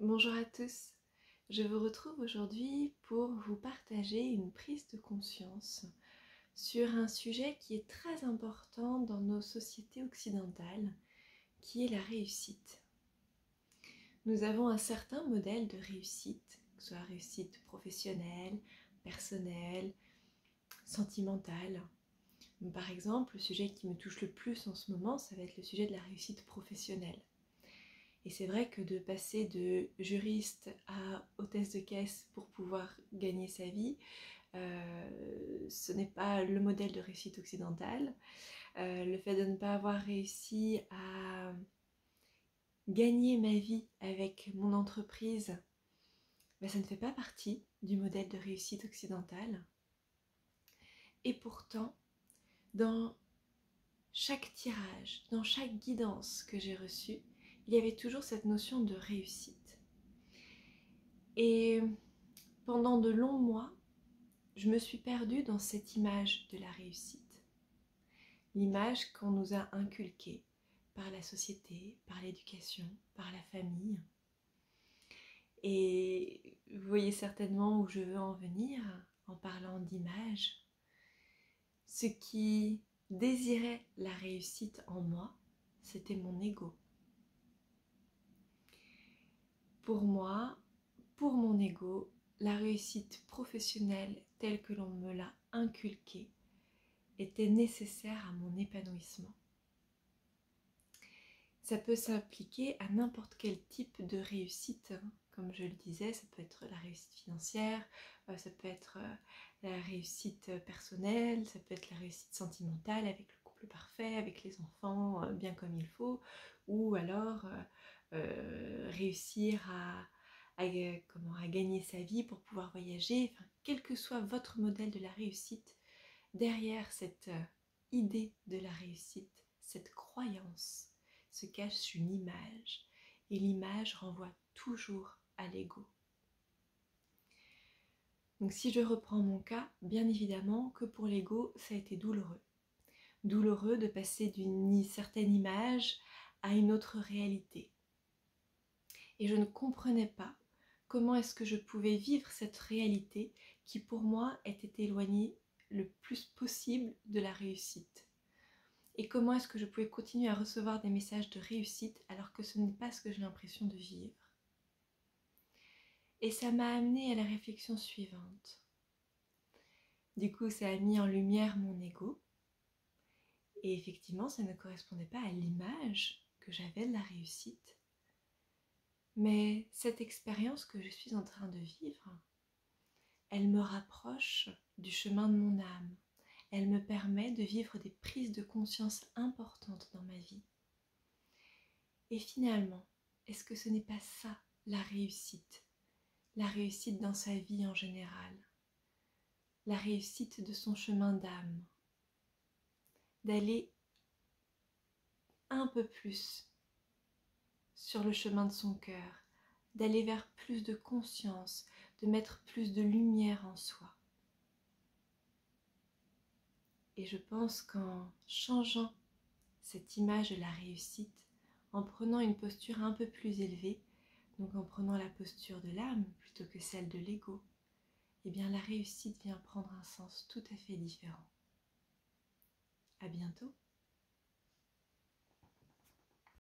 Bonjour à tous, je vous retrouve aujourd'hui pour vous partager une prise de conscience sur un sujet qui est très important dans nos sociétés occidentales, qui est la réussite. Nous avons un certain modèle de réussite, que ce soit réussite professionnelle, personnelle, sentimentale. Par exemple, le sujet qui me touche le plus en ce moment, ça va être le sujet de la réussite professionnelle. Et c'est vrai que de passer de juriste à hôtesse de caisse pour pouvoir gagner sa vie, ce n'est pas le modèle de réussite occidentale. Le fait de ne pas avoir réussi à gagner ma vie avec mon entreprise, ça ne fait pas partie du modèle de réussite occidentale. Et pourtant, dans chaque tirage, dans chaque guidance que j'ai reçue, il y avait toujours cette notion de réussite. Et pendant de longs mois, je me suis perdue dans cette image de la réussite. L'image qu'on nous a inculquée par la société, par l'éducation, par la famille. Et vous voyez certainement où je veux en venir en parlant d'image. Ce qui désirait la réussite en moi, c'était mon ego. Pour moi, pour mon ego, la réussite professionnelle telle que l'on me l'a inculquée était nécessaire à mon épanouissement. Ça peut s'appliquer à n'importe quel type de réussite, comme je le disais, ça peut être la réussite financière, ça peut être la réussite personnelle, ça peut être la réussite sentimentale avec le couple parfait, avec les enfants bien comme il faut, ou alors réussir à gagner sa vie pour pouvoir voyager, enfin, quel que soit votre modèle de la réussite, derrière cette idée de la réussite, cette croyance, se cache une image, et l'image renvoie toujours à l'ego. Donc si je reprends mon cas, bien évidemment que pour l'ego, ça a été douloureux. Douloureux de passer d'une certaine image à une autre réalité. Et je ne comprenais pas comment est-ce que je pouvais vivre cette réalité qui pour moi était éloignée le plus possible de la réussite. Et comment est-ce que je pouvais continuer à recevoir des messages de réussite alors que ce n'est pas ce que j'ai l'impression de vivre. Et ça m'a amenée à la réflexion suivante. Du coup, ça a mis en lumière mon ego. Et effectivement, ça ne correspondait pas à l'image que j'avais de la réussite. Mais cette expérience que je suis en train de vivre, elle me rapproche du chemin de mon âme. Elle me permet de vivre des prises de conscience importantes dans ma vie. Et finalement, est-ce que ce n'est pas ça la réussite? La réussite dans sa vie en général. La réussite de son chemin d'âme. D'aller un peu plus sur le chemin de son cœur. D'aller vers plus de conscience, de mettre plus de lumière en soi. Et je pense qu'en changeant cette image de la réussite, en prenant une posture un peu plus élevée, donc en prenant la posture de l'âme plutôt que celle de l'ego, eh bien la réussite vient prendre un sens tout à fait différent. À bientôt.